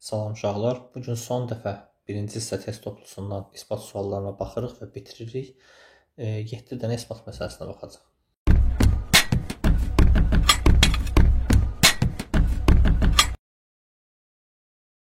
Salam uşaqlar. Bu gün son dəfə birinci hissə test toplusundan isbat suallarına baxırıq və bitiririk. 7 dənə isbat məsələsinə baxacağıq.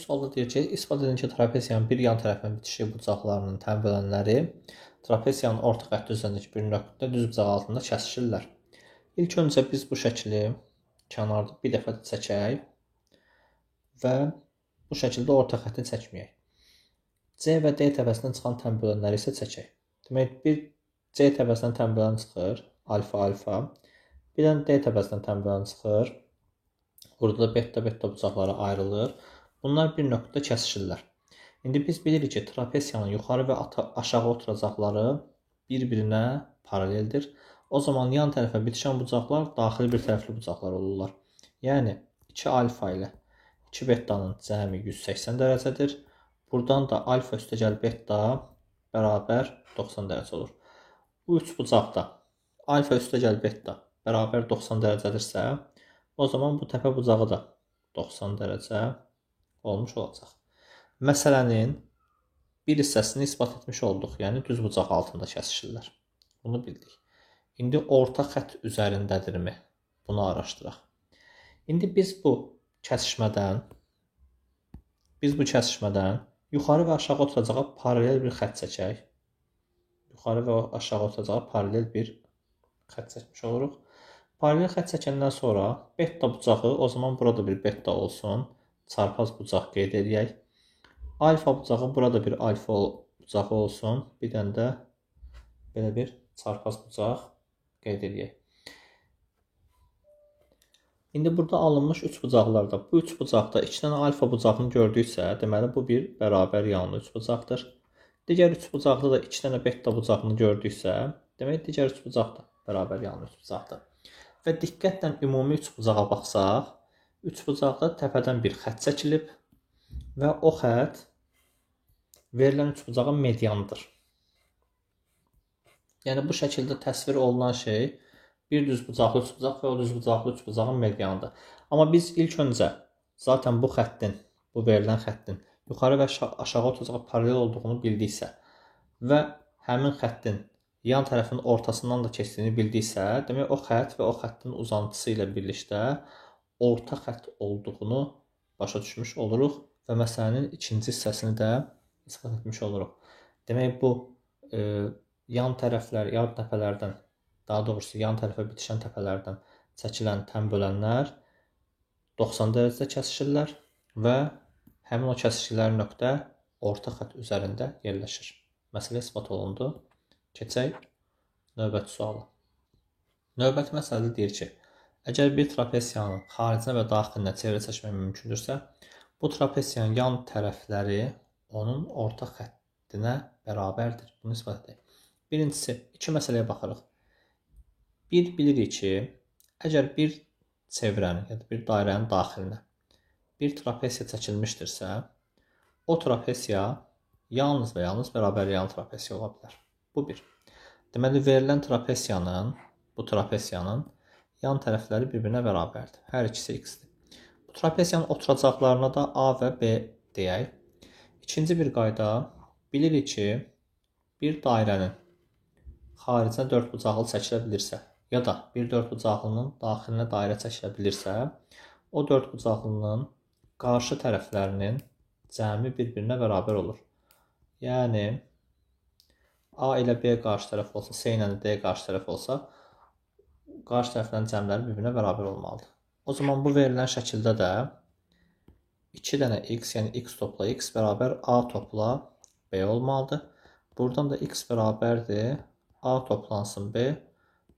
Sualda deyir ki, isbat edin ki, trapesiyanın bir yan tərəfinin bitişik bucaqlarının tənbələnləri trapesiyanın orta xətti üzərindəki bir nöqtədə düz bucaq altında kəsişirlər. İlk öncə biz bu şəkli kənarda bir dəfə də çəkək və bu şəkildə orta xətti çəkməyək. C və D təpəsindən çıxan tənbələnləri isə çəkək. Demək, bir C təpəsindən tənbələn çıxır, alfa. Bir dənə D təpəsindən tənbələn çıxır. Burada da beta bucaqları ayrılır. Bunlar bir nöqtədə kəsişirlər. İndi biz bilirik ki, trapesiyanın yuxarı və aşağı oturacaqları bir-birinə paraleldir. O zaman yan tərəfə bitişən bucaqlar daxili bir tərəfli bucaqlar olurlar. Yəni 2 alfa ilə 2 betanın cəmi 180 dərəcədir. Buradan da alfa üstəgəl beta bərabər 90 dərəcə olur. Bu üç bucaqda alfa üstəgəl beta bərabər 90 dərəcədirsə, o zaman bu təpə bucağı da 90 dərəcə olmuş olacaq. Məsələnin bir hissəsini isbat etmiş olduq. Yəni düz bucaq altında kəsişirlər. Bunu bildik. İndi orta xətt üzərindədirmi? Bunu araşdıraq. İndi biz bu kəsişmədən yuxarı və aşağı oturacağa paralel bir xətt çəkək. Yuxarı və aşağı oturacağa paralel bir xətt çəkmiş oluruq. Paralel xətt çəkəndən sonra beta bucağı, o zaman burada bir beta olsun. Çarpaz bucaq qeyd edək. Alfa bucağı, burada bir alfa bucağı olsun. Bir dənə də belə bir çarpaz bucaq qeyd edək. İndi burada alınmış 3 bucaqlarda bu 3 bucaqda 2 dənə alfa bucağını gördüksə, deməli bu bir bərabər yanlı 3 bucaqdır. Digər 3 bucaqda da 2 dənə beta bucağını gördüksə, demək digər 3 bucaq da bərabər yanlı 3 bucaqdır. Və diqqətlə ümumi 3 bucağa baxsaq, 3 bucaqda təpədən bir xətt çəkilib və o xətt verilən 3 bucağın medianıdır. Yəni bu şəkildə təsvir olunan şey bir düz bucaqlı 3 bucaq və o düz bucaqlı 3 bucağın medianıdır. Amma biz ilk öncə zaten bu xəttin, bu verilən xəttin yuxarı və aşağı oturacaq paralel olduğunu bildiksə və həmin xəttin yan tərəfinin ortasından da keçdiyini bildiksə, demək o xətt və o xəttin uzantısı ilə birlikdə orta xətt olduğunu başa düşmüş oluruq və məsələnin ikinci hissəsini də isbat etmiş oluruq. Demək bu yan tərəflər, yan təpələrdən, daha doğrusu yan tərəfə bitişən təpələrdən çəkilən tənbölənlər 90 dərəcədə kəsişirlər və həmin o kəsişikləri nöqtə orta xətt üzərində yerləşir. Məsələ isbat olundu. Keçək növbəti suala. Növbəti məsələdə deyir ki, əgər bir trapesiyanın xaricinə və daxilinə çevrə çəkmək mümkündürsə, bu trapesiyanın yan tərəfləri onun orta xəttinə bərabərdir. Bunu isbat edək. Birincisi, iki məsələyə baxırıq. Bir bilirik ki, əgər bir çevrənin ya da bir dairənin daxilinə bir trapesiya çəkilmişdirsə, o trapesiya yalnız və yalnız bərabər yan trapesiya ola bilər. Bu bir. Deməli, verilən trapesiyanın, bu trapesiyanın yan tərəfləri bir-birinə bərabərdir. Hər ikisi x-dir. Bu trapesiyanın oturacaqlarına da A və B deyək. İkinci bir qayda, bilirik ki, bir dairənin xaricinə dördbucaqlı çəkilə bilirsə, ya da bir dördbucaqlının daxilinə dairə çəkilə bilirsə, o dördbucaqlının qarşı tərəflərinin cəmi bir-birinə bərabər olur. Yəni, A ilə B qarşı tərəf olsa, C ilə D qarşı tərəf olsa, qarşı tərəflərin cəmləri bir-birinə bərabər olmalıdır. O zaman bu verilən şəkildə də 2 dənə x, yəni x topla x bərabər A topla B olmalıdır. Buradan da x bərabərdir, A toplansın B,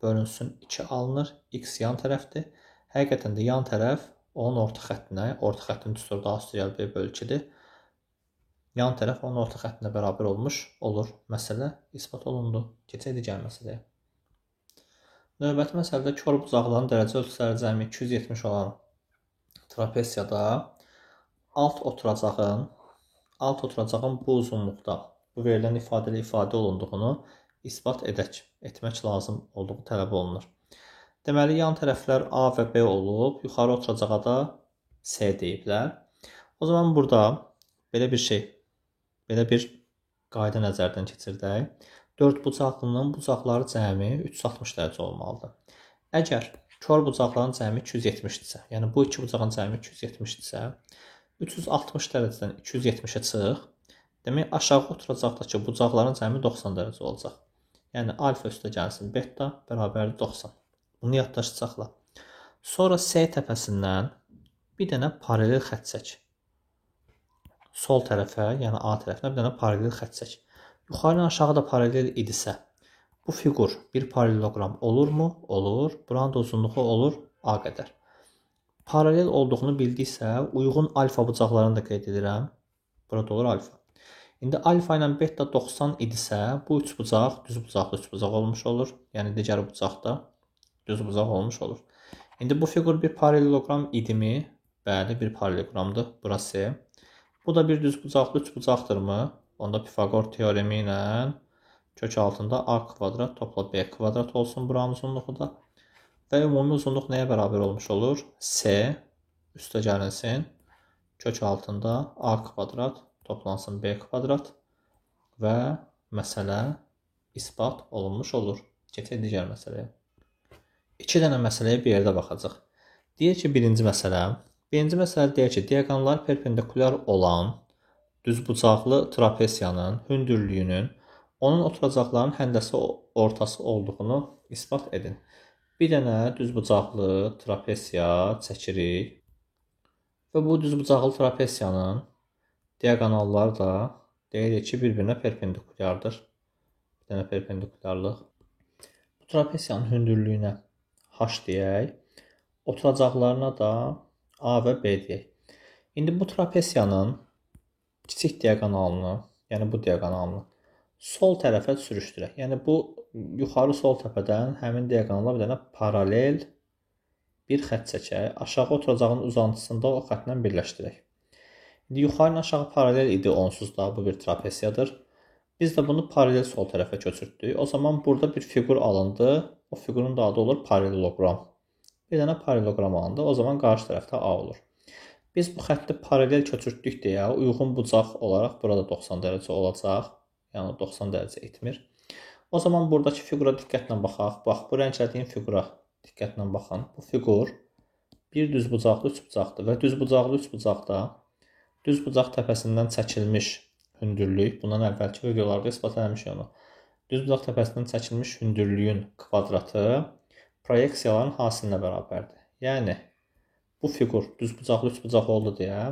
bölünsün 2 alınır, x yan tərəfdir. Həqiqətən də yan tərəf onun orta xəttinə, orta xəttin düsturda A üstəgəl B bölü 2-dir. Yan tərəf onun orta xəttinə bərabər olmuş olur. Məsələ isbat olundu. Keçək digər məsələyə. Növbəti məsələdə kör bucaqların dərəcə ölçüləri cəmi 270 olan trapesiyada alt oturacağın bu uzunluqda bu verilən ifadə ilə ifadə olunduğunu isbat etmək lazım olduğu tələb olunur. Deməli, yan tərəflər A və B olub, yuxarı oturacağa da C deyiblər. O zaman burada belə bir şey, belə bir qayda nəzərdən keçirdək. Dörd bucaqlının bucaqları cəmi 360 dərəcə olmalıdır. Əgər kör bucaqların cəmi 270-dirsə, yəni bu iki bucağın cəmi 270-dirsə, 360 dərəcədən 270-ə çıx. Demək, aşağı oturacaqdakı bucaqların cəmi 90 dərəcə olacaq. Yəni alfa üstə gəlsin beta bərabərdir 90. Bunu yaddaş saxla. Sonra S təpəsindən bir dənə paralel xətt çək. Sol tərəfə, yəni A tərəfinə bir dənə paralel xətt çək. Yuxarı aşağı da paralel idisə, bu fiqur bir paraleloqram olurmu? Olur. Buranın da uzunluğu olur A qədər. Paralel olduğunu bildiksə, uyğun alfa bucaqlarını da qeyd edirəm. Burada olur alfa. İndi alfa ilə beta 90 idisə, bu üç bucaq düz bucaqlı üç bucaq olmuş olur. Yəni digər bucaqda düz bucaq olmuş olur. İndi bu fiqur bir paraleloqram idimi? Bəli, bir paraleloqramdır burası. Bu da bir düz bucaqlı üç bucaqdırmı? Onda Pifaqor teoremi ilə kök altında A kvadrat topla B kvadrat olsun buranın uzunluğu da. Və ümumi uzunluq nəyə bərabər olmuş olur? S üstə gəlinsin. Kök altında A kvadrat toplansın B kvadrat və məsələ isbat olunmuş olur. Keçək digər məsələyə. İki dənə məsələyə bir yerdə baxacaq. Deyək ki, birinci məsələ deyək ki, diaqonalları perpendikulyar olan düzbucaqlı trapesiyanın hündürlüyünün onun oturacaqların həndəsi ortası olduğunu isbat edin. Bir dənə düzbucaqlı trapesiya çəkirik və bu düzbucaqlı trapesiyanın diaqonalları da deyirik ki, bir-birinə perpendikulyardır. Bir dənə perpendikulyarlıq. Bu trapesiyanın hündürlüyünə H deyək, oturacaqlarına da A və B deyək. İndi bu trapesiyanın kiçik diaqonalını, yəni bu diaqonalını sol tərəfə sürüşdürək. Yəni bu yuxarı sol təpədən həmin diaqonala bir dənə paralel bir xətt çəkək. Aşağı oturacağın uzantısında o xəttlə birləşdirək. İndi yuxarı aşağı paralel idi onsuz da bu bir trapesiyadır. Biz də bunu paralel sol tərəfə köçürtdük. O zaman burada bir fiqur alındı. O fiqurun da adı olur paraleloqram. Bir dənə paraleloqram alındı. O zaman qarşı tərəfdə A olur. Biz bu xətti paralel köçürtdük deyə uyğun bucaq olaraq burada 90 dərəcə olacaq. Yəni 90 dərəcə etmir. O zaman buradakı fiqura diqqətlə baxaq. Bax, bu rənglədiyim fiqura diqqətlə baxın. Bu fiqur bir düzbucaqlı üç bucaqdır və düzbucaqlı üç bucaqda düz bucaq təpəsindən çəkilmiş hündürlük, bundan əvvəlki videolarda isbat etmişik onu. Düz bucaq təpəsindən çəkilmiş hündürlüyün kvadratı proyeksiyaların hasilinə bərabərdir. Yəni bu fiqur düzbucaqlı üç bucaq oldu deyə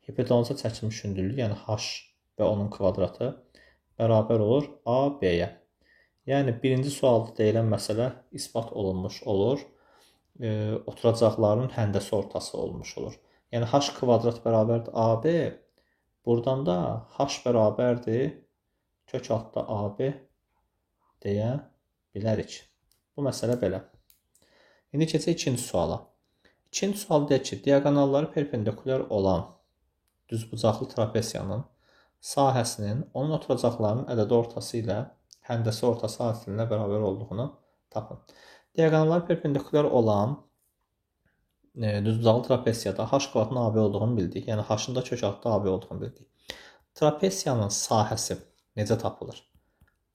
hipotenuza çəkilmiş hündürlük, yəni H və onun kvadratı bərabər olur A, B-yə. Yəni birinci sualda deyilən məsələ isbat olunmuş olur. Oturacaqların həndəsi ortası olmuş olur. Yəni H kvadrat bərabərdir AB. Buradan da H bərabərdir kök altda AB deyə bilərik. Bu məsələ belə. İndi keçək ikinci suala. İkinci sual deyir ki, diaqonalları perpendikulyar olan düzbucaqlı trapesiyanın sahəsinin onun oturacaqlarının ədədi ortası ilə həndəsi ortası hasilinə bərabər olduğunu tapın. Diaqonalları perpendikulyar olan düzbucaqlı trapesiyada H kvadratının AB olduğunu bildik. Yəni H-ın da kök altda AB olduğunu bildik. Trapesiyanın sahəsi necə tapılır?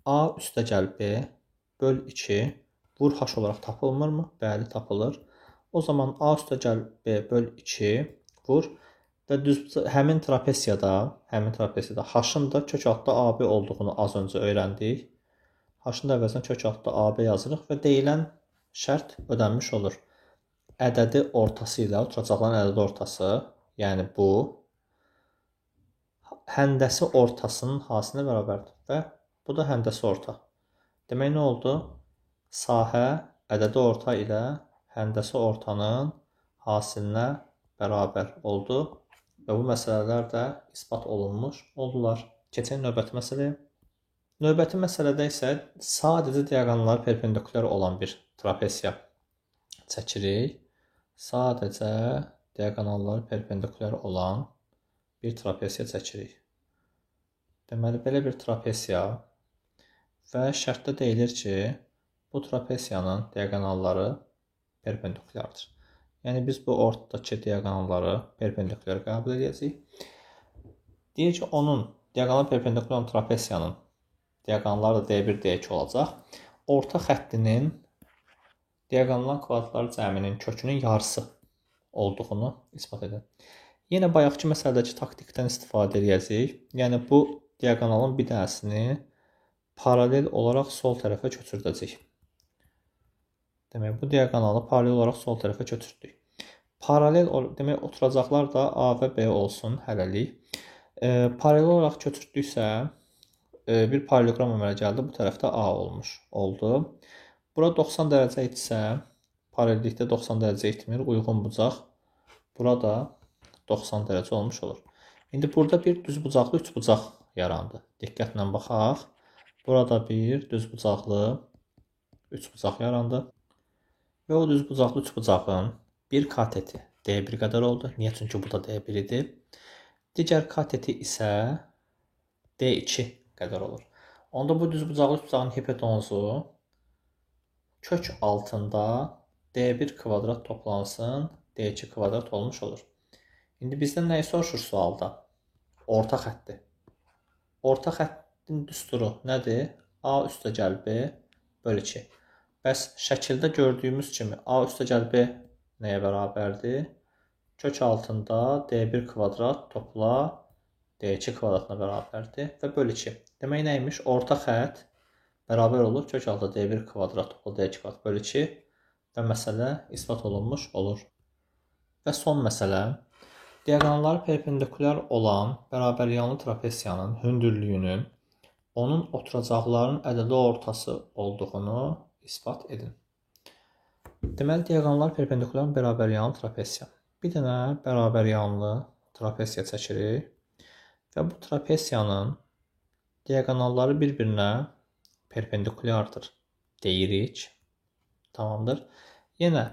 A üstə gəl B böl 2 vur H olaraq tapılmırmı? Bəli, tapılır. O zaman A üstə gəl B böl 2 vur və həmin trapesiyada H-ın da kök altda AB olduğunu az öncə öyrəndik. H-ın da əvəzinə kök altda AB yazırıq və deyilən şərt ödənmiş olur. Ədədi ortası ilə oturacaqların ədədi ortası, yəni bu həndəsi ortasının hasilinə bərabərdir və bu da həndəsi orta. Demək nə oldu? Sahə ədədi orta ilə həndəsi ortanın hasilinə bərabər oldu və bu məsələlər də isbat olunmuş oldular. Keçək növbəti məsələyə. Növbəti məsələdə isə sadəcə diaqonalları perpendikulyar olan bir trapesiya çəkirik. Sadəcə diaqonalları perpendikulyar olan bir trapesiya çəkirik. Deməli, belə bir trapesiya və şərtdə deyilir ki, bu trapesiyanın diaqonalları perpendikulyardır. Yəni biz bu ortadakı diaqonalları perpendikulyar qəbul edəcəyik. Deyək ki, onun diaqonal perpendikulyar trapesiyanın diaqonalları da D1, D2 olacaq. Orta xəttinin diaqonal kvadratları cəminin kökünün yarısı olduğunu isbat edin. Yenə bayaqki məsələdəki taktikdən istifadə edəcəyik. Yəni bu diaqonalın bir dənəsini paralel olaraq sol tərəfə köçürdəcəyik. Demək, bu diaqonalı paralel olaraq sol tərəfə köçürdük. Paralel demək oturacaqlar da A və B olsun hələlik. Paralel olaraq köçürdüksə bir paraleloqram əmələ gəldi. Bu tərəfdə A oldu. Bura 90 dərəcə etsə, paralellikdə 90 dərəcə etmir, uyğun bucaq. Burada 90 dərəcə olmuş olur. İndi burada bir düzbucaqlı üçbucaq yarandı. Diqqətlə baxaq. Burada bir düzbucaqlı üçbucaq yarandı. Və o düzbucaqlı üçbucağın bir kateti D1 qədər oldu. Niyə? Çünki bu da D1 idi. Digər kateti isə D2 qədər olur. Onda bu düzbucaqlı üçbucağın hipotenuzu kök altında D1 kvadrat toplansın, D2 kvadrat olmuş olur. İndi bizdən nəyi soruşur sualda? Orta xətti. Orta xəttin düsturu nədir? A üstəgəl B bölü 2. Bəs şəkildə gördüyümüz kimi A üstəgəl B nəyə bərabərdir? Kök altında D1 kvadrat topla D2 kvadratına bərabərdir və bölü 2. Demək nəymiş? Orta xətt bərabər olur. Kök altında D1 kvadrat topla D2 kvadrat bölü 2 və məsələ isbat olunmuş olur. Və son məsələ. Diaqonalları perpendikulyar olan bərabəryanlı trapesiyanın hündürlüyünün onun oturacaqların ədədi ortası olduğunu isbat edin. Deməli, diaqonallar perpendikulyar bərabəryanlı trapesiya. Bir dənə bərabəryanlı trapesiya çəkirik və bu trapesiyanın diaqonalları bir-birinə perpendikulyardır deyirik. Tamamdır. Yenə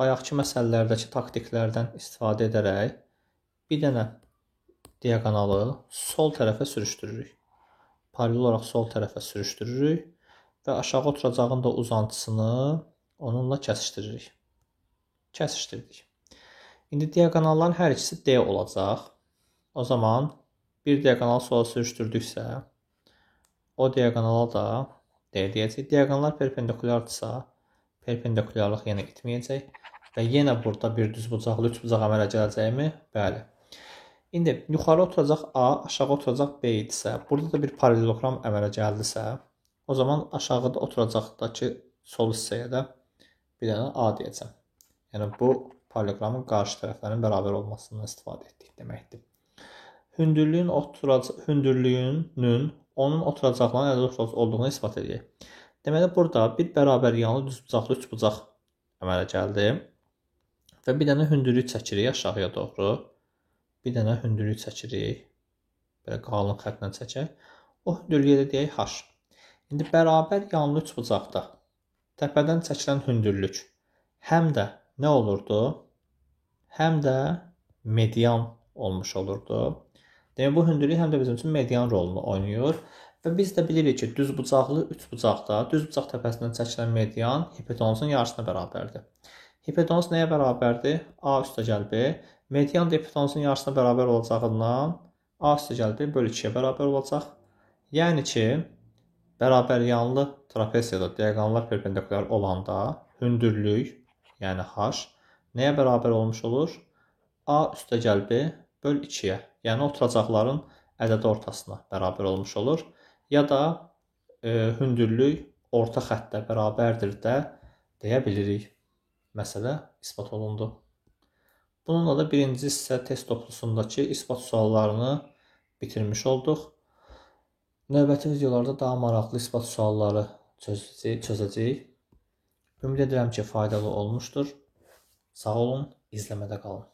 bayaqki məsələlərdəki taktiklərdən istifadə edərək bir dənə diaqonalı sol tərəfə sürüşdürürük. Paralel olaraq sol tərəfə sürüşdürürük və aşağı oturacağın da uzantısını onunla kəsişdiririk. Kəsişdirdik. İndi diaqonalların hər ikisi D olacaq. O zaman bir diaqonalı sola sürüşdürdüksə o diaqonala da D deyəcək. Diaqonallar perpendikulyardırsa perpendikulyarlıq yenə itməyəcək və yenə burada bir düzbucaqlı üçbucaq əmələ gələcəkmi? Bəli. İndi yuxarı oturacaq A, aşağı oturacaq B idisə, burada da bir paraleloqram əmələ gəldisə, o zaman aşağıda oturacaqdakı sol hissəyə də bir dənə A deyəcəm. Yəni bu paraleloqramın qarşı tərəflərinin bərabər olmasından istifadə etdik deməkdir. Hündürlüyünün onun oturacaqlarının ədəd ortası olduğunu isbat edək. Deməli, burada bir bərabəryanlı düzbucaqlı üçbucaq əmələ gəldi və bir dənə hündürlük çəkirik aşağıya doğru. Bir dənə hündürlük çəkirik. Belə qalın xəttlə çəkək. O hündürlüyə də deyək H. İndi bərabər yanlı üçbucaqda təpədən çəkilən hündürlük həm də nə olurdu? Həm də median olmuş olurdu. Demək, bu hündürlük həm də bizim üçün median rolunu oynayır. Və biz də bilirik ki, düzbucaqlı üçbucaqda düzbucaq təpəsindən çəkilən median hipotenuzun yarısına bərabərdir. Hipotenuz nəyə bərabərdir? A üstəgəl B. Median da hipotenuzun yarısına bərabər olacağından A üstəgəl B bölü 2-yə bərabər olacaq. Yəni ki, bərabəryanlı trapesiyada diaqonallar perpendikulyar olanda hündürlük, yəni H, nəyə bərabər olmuş olur? A üstəgəl B bölü 2-yə, yəni oturacaqların ədədi ortasına bərabər olmuş olur. Ya da hündürlük orta xəttə bərabərdir də deyə bilirik. Məsələ isbat olundu. Bununla da birinci hissə test toplusundakı isbat suallarını bitirmiş olduq. Növbəti videolarda daha maraqlı isbat sualları çözəcəyik. Ümid edirəm ki, faydalı olmuşdur. Sağ olun, izləmədə qalın.